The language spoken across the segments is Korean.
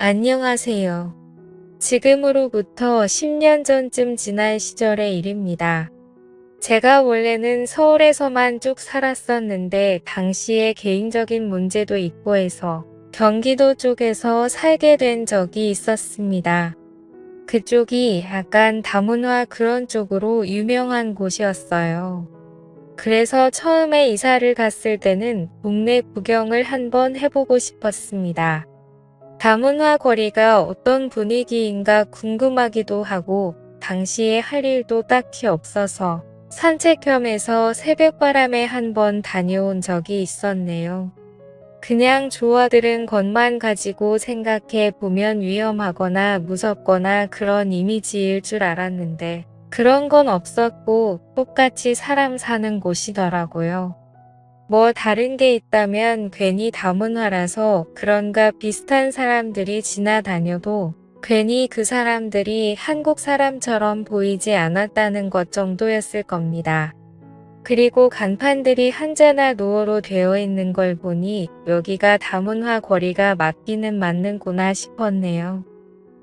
안녕하세요. 지금으로부터 10년 전쯤 지난 시절의 일입니다. 제가 원래는 서울에서만 쭉 살았었는데 당시에 개인적인 문제도 있고 해서 경기도 쪽에서 살게 된 적이 있었습니다. 그쪽이 약간 다문화 그런 쪽으로 유명한 곳이었어요. 그래서 처음에 이사를 갔을 때는 동네 구경을 한번 해보고 싶었습니다. 다문화 거리가 어떤 분위기인가 궁금하기도 하고 당시에 할 일도 딱히 없어서 산책 겸해서 새벽바람에 한번 다녀온 적이 있었네요. 그냥 좋아들은 것만 가지고 생각해 보면 위험하거나 무섭거나 그런 이미지일 줄 알았는데 그런 건 없었고 똑같이 사람 사는 곳이더라고요. 뭐 다른 게 있다면 괜히 다문화라서 그런가 비슷한 사람들이 지나다녀도 괜히 그 사람들이 한국 사람처럼 보이지 않았다는 것 정도였을 겁니다. 그리고 간판들이 한자나 노어로 되어 있는 걸 보니 여기가 다문화 거리가 맞기는 맞는구나 싶었네요.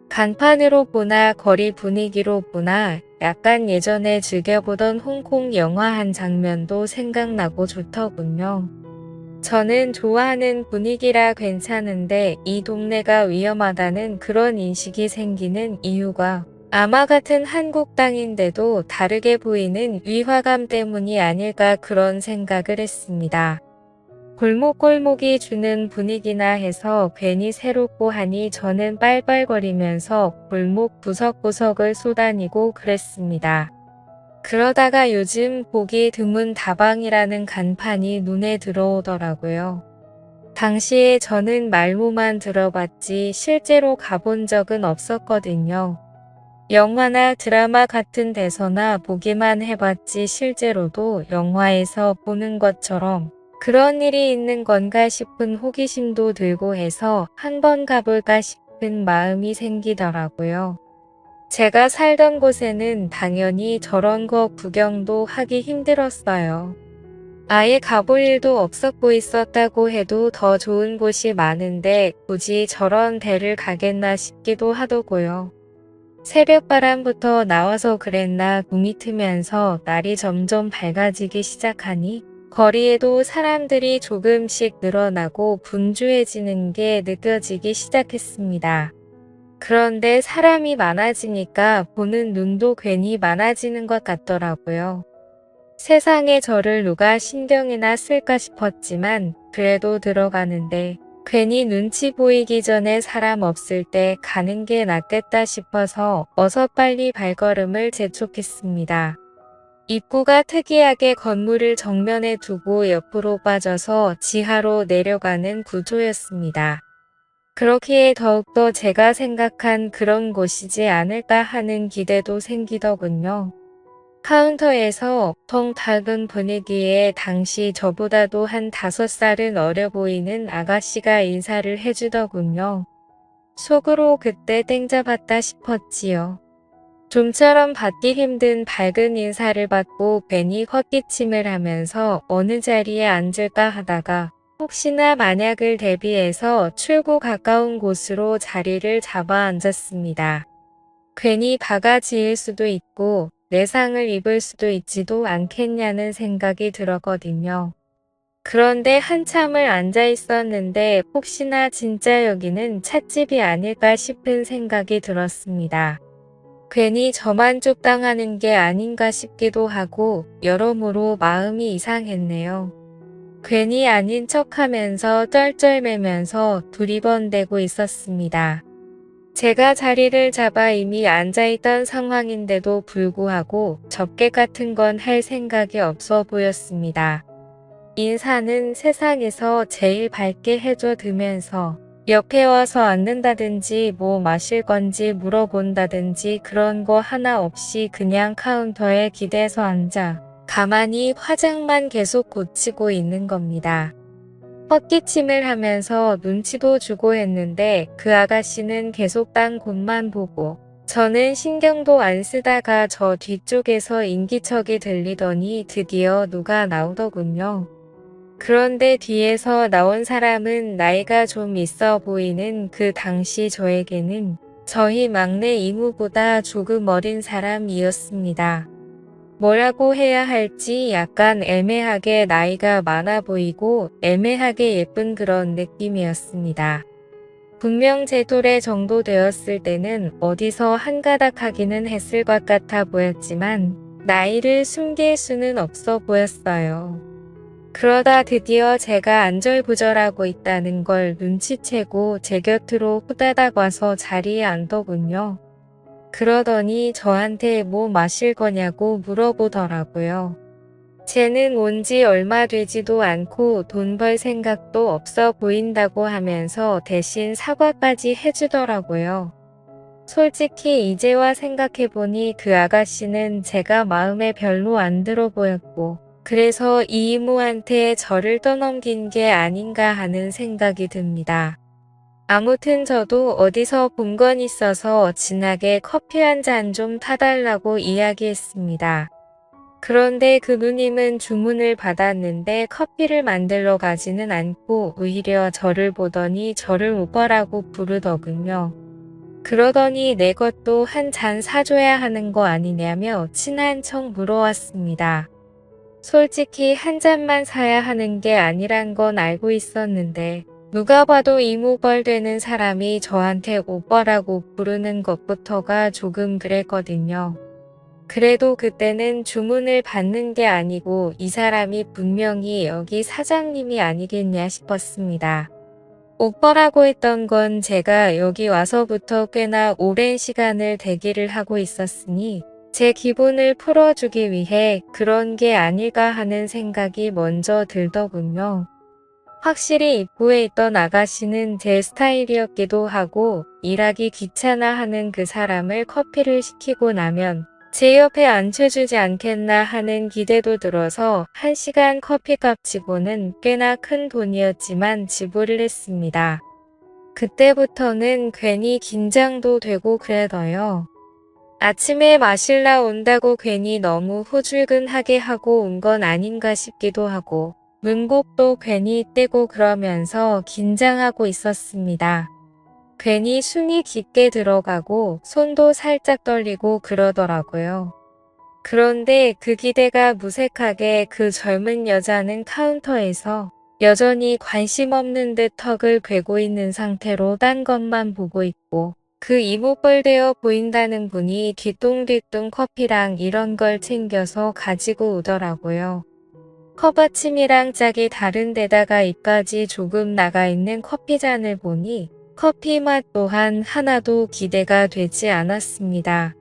간판으로 보나 거리 분위기로 보나 약간 예전에 즐겨보던 홍콩 영화 한 장면도 생각나고 좋더군요. 저는 좋아하는 분위기라 괜찮은데 이 동네가 위험하다는 그런 인식이 생기는 이유가 아마 같은 한국 땅인데도 다르게 보이는 위화감 때문이 아닐까 그런 생각을 했습니다. 골목골목이 주는 분위기나 해서 괜히 새롭고 하니 저는 빨빨거리면서 골목 구석구석을 쏘다니고 그랬습니다. 그러다가 요즘 보기 드문 다방이라는 간판이 눈에 들어오더라고요. 당시에 저는 말로만 들어봤지 실제로 가본 적은 없었거든요. 영화나 드라마 같은 데서나 보기만 해봤지 실제로도 영화에서 보는 것처럼 그런 일이 있는 건가 싶은 호기심도 들고 해서 한번 가볼까 싶은 마음이 생기더라고요. 제가 살던 곳에는 당연히 저런 거 구경도 하기 힘들었어요. 아예 가볼 일도 없었고 있었다고 해도 더 좋은 곳이 많은데 굳이 저런 데를 가겠나 싶기도 하더고요. 새벽바람부터 나와서 그랬나 눈이 트면서 날이 점점 밝아지기 시작하니 거리에도 사람들이 조금씩 늘어나고 분주해지는 게 느껴지기 시작했습니다. 그런데 사람이 많아지니까 보는 눈도 괜히 많아지는 것 같더라고요. 세상에 저를 누가 신경이나 쓸까 싶었지만 그래도 들어가는데 괜히 눈치 보이기 전에 사람 없을 때 가는 게 낫겠다 싶어서 어서 빨리 발걸음을 재촉했습니다. 입구가 특이하게 건물을 정면에 두고 옆으로 빠져서 지하로 내려가는 구조였습니다. 그렇기에 더욱더 제가 생각한 그런 곳이지 않을까 하는 기대도 생기더군요. 카운터에서 통 닭은 분위기에 당시 저보다도 한 5살은 어려 보이는 아가씨가 인사를 해주더군요. 속으로 그때 땡 잡았다 싶었지요. 좀처럼 받기 힘든 밝은 인사를 받고 괜히 헛기침을 하면서 어느 자리에 앉을까 하다가 혹시나 만약을 대비해서 출구 가까운 곳으로 자리를 잡아 앉았습니다. 괜히 바가지일 수도 있고 내 상을 입을 수도 있지도 않겠냐는 생각이 들었거든요. 그런데 한참을 앉아 있었는데 혹시나 진짜 여기는 찻집이 아닐까 싶은 생각이 들었습니다. 괜히 저만 쪽당하는 게 아닌가 싶기도 하고 여러모로 마음이 이상했네요. 괜히 아닌 척하면서 쩔쩔매면서 두리번대고 있었습니다. 제가 자리를 잡아 이미 앉아있던 상황인데도 불구하고 접객 같은 건 할 생각이 없어 보였습니다. 인사는 세상에서 제일 밝게 해줘두면서 옆에 와서 앉는다든지 뭐 마실 건지 물어본다든지 그런 거 하나 없이 그냥 카운터에 기대서 앉아 가만히 화장만 계속 고치고 있는 겁니다. 헛기침을 하면서 눈치도 주고 했는데 그 아가씨는 계속 딴 곳만 보고 저는 신경도 안 쓰다가 저 뒤쪽에서 인기척이 들리더니 드디어 누가 나오더군요. 그런데 뒤에서 나온 사람은 나이가 좀 있어 보이는 그 당시 저에게는 저희 막내 이모보다 조금 어린 사람이었습니다. 뭐라고 해야 할지 약간 애매하게 나이가 많아 보이고 애매하게 예쁜 그런 느낌이었습니다. 분명 제 또래 정도 되었을 때는 어디서 한가닥 하기는 했을 것 같아 보였지만 나이를 숨길 수는 없어 보였어요. 그러다 드디어 제가 안절부절하고 있다는 걸 눈치채고 제 곁으로 후다닥 와서 자리에 앉더군요. 그러더니 저한테 뭐 마실 거냐고 물어보더라고요. 쟤는 온 지 얼마 되지도 않고 돈 벌 생각도 없어 보인다고 하면서 대신 사과까지 해주더라고요. 솔직히 이제와 생각해보니 그 아가씨는 제가 마음에 별로 안 들어 보였고, 그래서 이 이모한테 저를 떠넘긴 게 아닌가 하는 생각이 듭니다. 아무튼 저도 어디서 본 건 있어서 진하게 커피 한 잔 좀 타달라고 이야기했습니다. 그런데 그 누님은 주문을 받았는데 커피를 만들러 가지는 않고 오히려 저를 보더니 저를 오빠라고 부르더군요. 그러더니 내 것도 한 잔 사줘야 하는 거 아니냐며 친한 척 물어왔습니다. 솔직히 한 잔만 사야 하는 게 아니란 건 알고 있었는데 누가 봐도 이모뻘 되는 사람이 저한테 오빠라고 부르는 것부터가 조금 그랬거든요. 그래도 그때는 주문을 받는 게 아니고 이 사람이 분명히 여기 사장님이 아니겠냐 싶었습니다. 오빠라고 했던 건 제가 여기 와서부터 꽤나 오랜 시간을 대기를 하고 있었으니 제 기분을 풀어주기 위해 그런 게 아닐까 하는 생각이 먼저 들더군요. 확실히 입구에 있던 아가씨는 제 스타일이었기도 하고 일하기 귀찮아하는 그 사람을 커피를 시키고 나면 제 옆에 앉혀주지 않겠나 하는 기대도 들어서 1시간 커피값 치고는 꽤나 큰 돈이었지만 지불을 했습니다. 그때부터는 괜히 긴장도 되고 그래서요. 아침에 마실라 온다고 괜히 너무 후줄근하게 하고 온 건 아닌가 싶기도 하고 문곡도 괜히 떼고 그러면서 긴장하고 있었습니다. 괜히 숨이 깊게 들어가고 손도 살짝 떨리고 그러더라고요. 그런데 그 기대가 무색하게 그 젊은 여자는 카운터에서 여전히 관심 없는 듯 턱을 괴고 있는 상태로 딴 것만 보고 있고 그 이목벌 되어 보인다는 분이 뒤뚱뒤뚱 커피랑 이런 걸 챙겨서 가지고 오더라고요. 컵받침이랑 짝이 다른 데다가 입까지 조금 나가 있는 커피잔을 보니 커피 맛 또한 하나도 기대가 되지 않았습니다.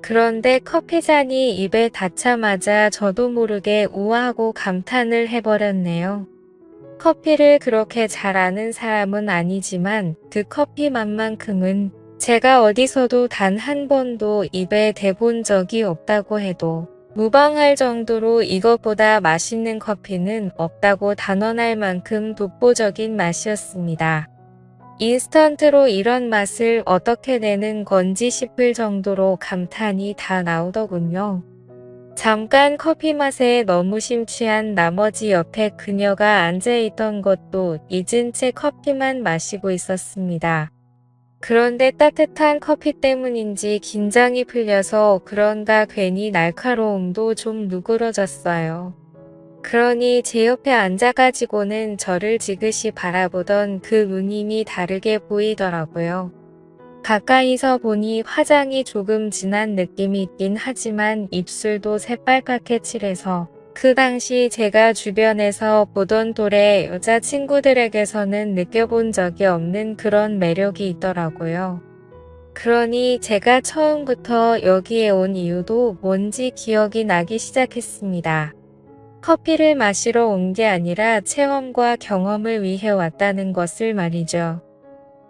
그런데 커피잔이 입에 닿자마자 저도 모르게 우아하고 감탄을 해버렸네요. 커피를 그렇게 잘 아는 사람은 아니지만 그 커피 맛만큼은 제가 어디서도 단 한 번도 입에 대본 적이 없다고 해도 무방할 정도로 이것보다 맛있는 커피는 없다고 단언할 만큼 독보적인 맛이었습니다. 인스턴트로 이런 맛을 어떻게 내는 건지 싶을 정도로 감탄이 다 나오더군요. 잠깐 커피 맛에 너무 심취한 나머지 옆에 그녀가 앉아있던 것도 잊은 채 커피만 마시고 있었습니다. 그런데 따뜻한 커피 때문인지 긴장이 풀려서 그런가 괜히 날카로움도 좀 누그러졌어요. 그러니 제 옆에 앉아가지고는 저를 지그시 바라보던 그 누님이 다르게 보이더라고요. 가까이서 보니 화장이 조금 진한 느낌이 있긴 하지만 입술도 새빨갛게 칠해서 그 당시 제가 주변에서 보던 또래 여자친구들에게서는 느껴본 적이 없는 그런 매력이 있더라고요. 그러니 제가 처음부터 여기에 온 이유도 뭔지 기억이 나기 시작했습니다. 커피를 마시러 온 게 아니라 체험과 경험을 위해 왔다는 것을 말이죠.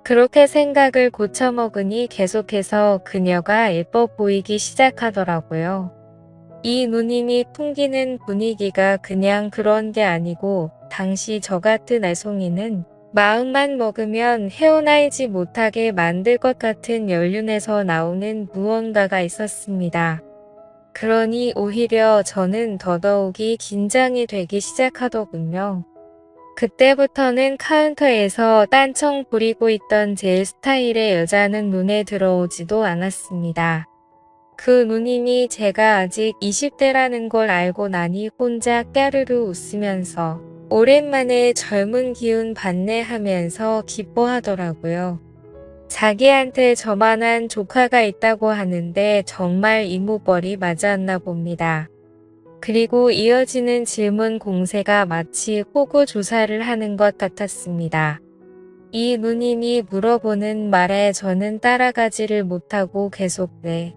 그렇게 생각을 고쳐먹으니 계속해서 그녀가 예뻐 보이기 시작하더라고요. 이 누님이 풍기는 분위기가 그냥 그런 게 아니고 당시 저 같은 애송이는 마음만 먹으면 헤어나이지 못하게 만들 것 같은 연륜에서 나오는 무언가가 있었습니다. 그러니 오히려 저는 더더욱이 긴장이 되기 시작하더군요. 그때부터는 카운터에서 딴청 부리고 있던 제 스타일의 여자는 눈에 들어오지도 않았습니다. 그 누님이 제가 아직 20대라는 걸 알고 나니 혼자 까르르 웃으면서 오랜만에 젊은 기운 받네 하면서 기뻐하더라고요. 자기한테 저만한 조카가 있다고 하는데 정말 이모뻘이 맞았나 봅니다. 그리고 이어지는 질문 공세가 마치 호구 조사를 하는 것 같았습니다. 이 누님이 물어보는 말에 저는 따라가지를 못하고 계속 네,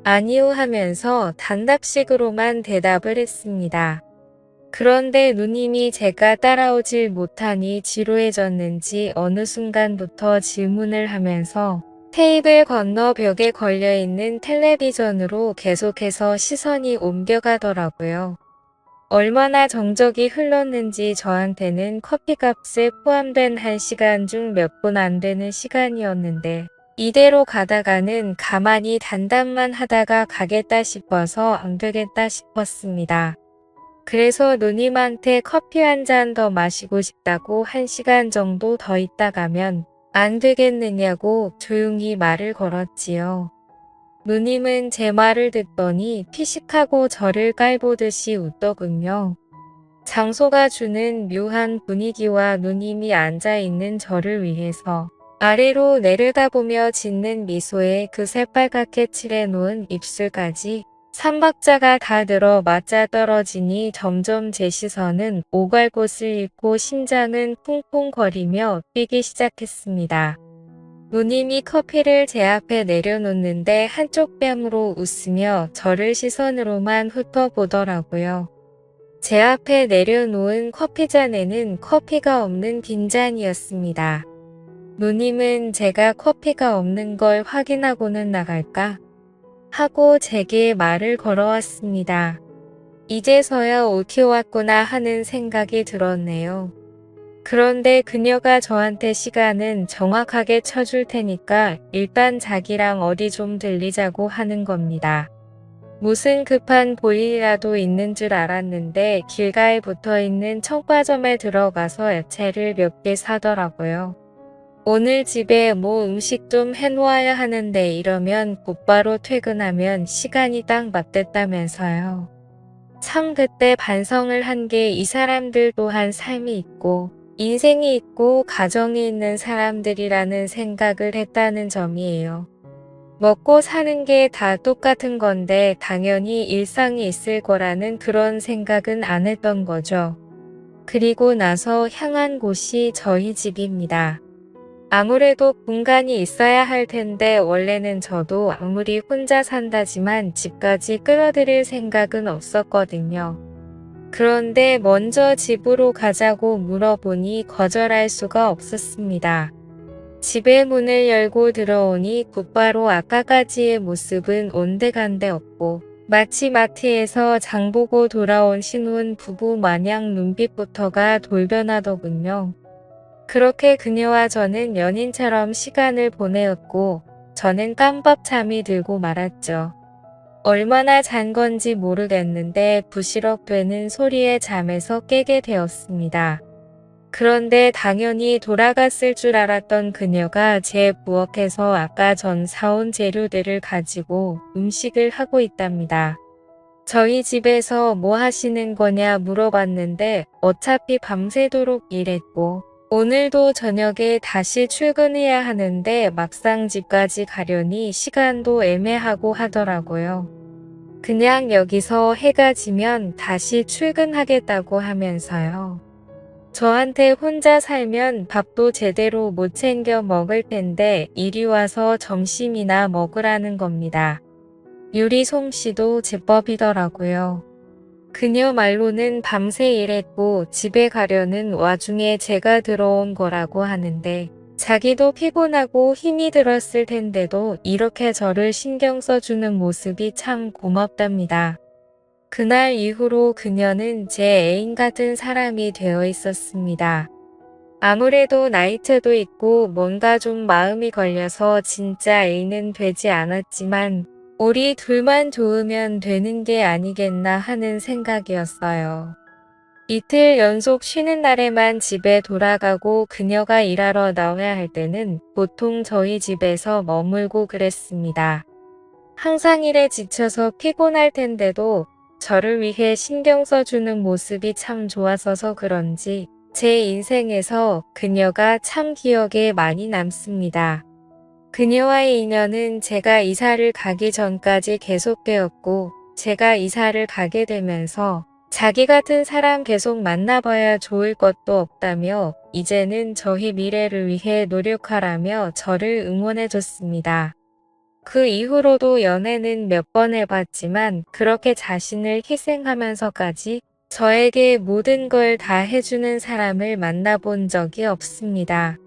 아니요 하면서 단답식으로만 대답을 했습니다. 그런데 누님이 제가 따라오질 못하니 지루해졌는지 어느 순간부터 질문을 하면서 테이블 건너 벽에 걸려있는 텔레비전으로 계속해서 시선이 옮겨가더라고요. 얼마나 정적이 흘렀는지 저한테는 커피값에 포함된 1시간 중 몇 분 안 되는 시간이었는데 이대로 가다가는 가만히 단답만 하다가 가겠다 싶어서 안 되겠다 싶었습니다. 그래서 누님한테 커피 한 잔 더 마시고 싶다고 1시간 정도 더 있다 가면 안 되겠느냐고 조용히 말을 걸었지요. 누님은 제 말을 듣더니 피식하고 저를 깔보듯이 웃더군요. 장소가 주는 묘한 분위기와 누님이 앉아있는 저를 위해서 아래로 내려다보며 짓는 미소에 그 새빨갛게 칠해놓은 입술까지 3박자가 다 들어 맞아떨어지니 점점 제 시선은 오갈 곳을 잃고 심장은 쿵쿵거리며 뛰기 시작했습니다. 누님이 커피를 제 앞에 내려놓는데 한쪽 뺨으로 웃으며 저를 시선으로만 훑어보더라고요. 제 앞에 내려놓은 커피잔에는 커피가 없는 빈잔이었습니다. 누님은 제가 커피가 없는 걸 확인하고는 나갈까 하고 제게 말을 걸어왔습니다. 이제서야 옳게 왔구나 하는 생각이 들었네요. 그런데 그녀가 저한테 시간은 정확하게 쳐줄 테니까 일단 자기랑 어디 좀 들리자고 하는 겁니다. 무슨 급한 볼일이라도 있는 줄 알았는데 길가에 붙어있는 청과점에 들어가서 야채를 몇 개 사더라고요. 오늘 집에 뭐 음식 좀 해놓아야 하는데 이러면 곧바로 퇴근하면 시간이 딱 맞댔다면서요. 참 그때 반성을 한 게 이 사람들 또한 삶이 있고 인생이 있고 가정이 있는 사람들이라는 생각을 했다는 점이에요. 먹고 사는 게 다 똑같은 건데 당연히 일상이 있을 거라는 그런 생각은 안 했던 거죠. 그리고 나서 향한 곳이 저희 집입니다. 아무래도 공간이 있어야 할 텐데 원래는 저도 아무리 혼자 산다지만 집까지 끌어들일 생각은 없었거든요. 그런데 먼저 집으로 가자고 물어보니 거절할 수가 없었습니다. 집의 문을 열고 들어오니 곧바로 아까까지의 모습은 온데간데 없고 마치 마트에서 장보고 돌아온 신혼 부부 마냥 눈빛부터가 돌변하더군요. 그렇게 그녀와 저는 연인처럼 시간을 보내었고 저는 깜빡 잠이 들고 말았죠. 얼마나 잔 건지 모르겠는데 부시럭되는 소리에 잠에서 깨게 되었습니다. 그런데 당연히 돌아갔을 줄 알았던 그녀가 제 부엌에서 아까 전 사온 재료들을 가지고 음식을 하고 있답니다. 저희 집에서 뭐 하시는 거냐 물어봤는데 어차피 밤새도록 일했고 오늘도 저녁에 다시 출근해야 하는데 막상 집까지 가려니 시간도 애매하고 하더라고요. 그냥 여기서 해가 지면 다시 출근하겠다고 하면서요. 저한테 혼자 살면 밥도 제대로 못 챙겨 먹을 텐데 이리 와서 점심이나 먹으라는 겁니다. 요리 솜씨도 제법이더라고요. 그녀 말로는 밤새 일했고 집에 가려는 와중에 제가 들어온 거라고 하는데 자기도 피곤하고 힘이 들었을 텐데도 이렇게 저를 신경 써주는 모습이 참 고맙답니다. 그날 이후로 그녀는 제 애인 같은 사람이 되어 있었습니다. 아무래도 나이트도 있고 뭔가 좀 마음이 걸려서 진짜 애인은 되지 않았지만 우리 둘만 좋으면 되는 게 아니겠나 하는 생각이었어요. 이틀 연속 쉬는 날에만 집에 돌아가고 그녀가 일하러 나와야 할 때는 보통 저희 집에서 머물고 그랬습니다. 항상 일에 지쳐서 피곤할 텐데도 저를 위해 신경 써주는 모습이 참 좋았어서 그런지 제 인생에서 그녀가 참 기억에 많이 남습니다. 그녀와의 인연은 제가 이사를 가기 전까지 계속되었고, 제가 이사를 가게 되면서 자기 같은 사람 계속 만나봐야 좋을 것도 없다며 이제는 저희 미래를 위해 노력하라며 저를 응원해줬습니다. 그 이후로도 연애는 몇 번 해봤지만 그렇게 자신을 희생하면서까지 저에게 모든 걸 다 해주는 사람을 만나본 적이 없습니다.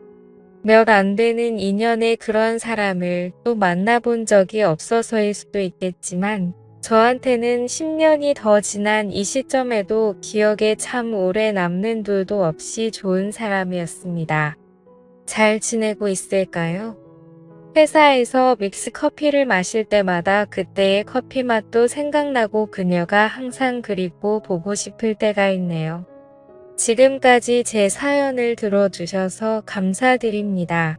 몇 안 되는 인연의 그런 사람을 또 만나본 적이 없어서일 수도 있겠지만 저한테는 10년이 더 지난 이 시점에도 기억에 참 오래 남는 둘도 없이 좋은 사람이었습니다. 잘 지내고 있을까요? 회사에서 믹스 커피를 마실 때마다 그때의 커피 맛도 생각나고 그녀가 항상 그립고 보고 싶을 때가 있네요. 지금까지 제 사연을 들어주셔서 감사드립니다.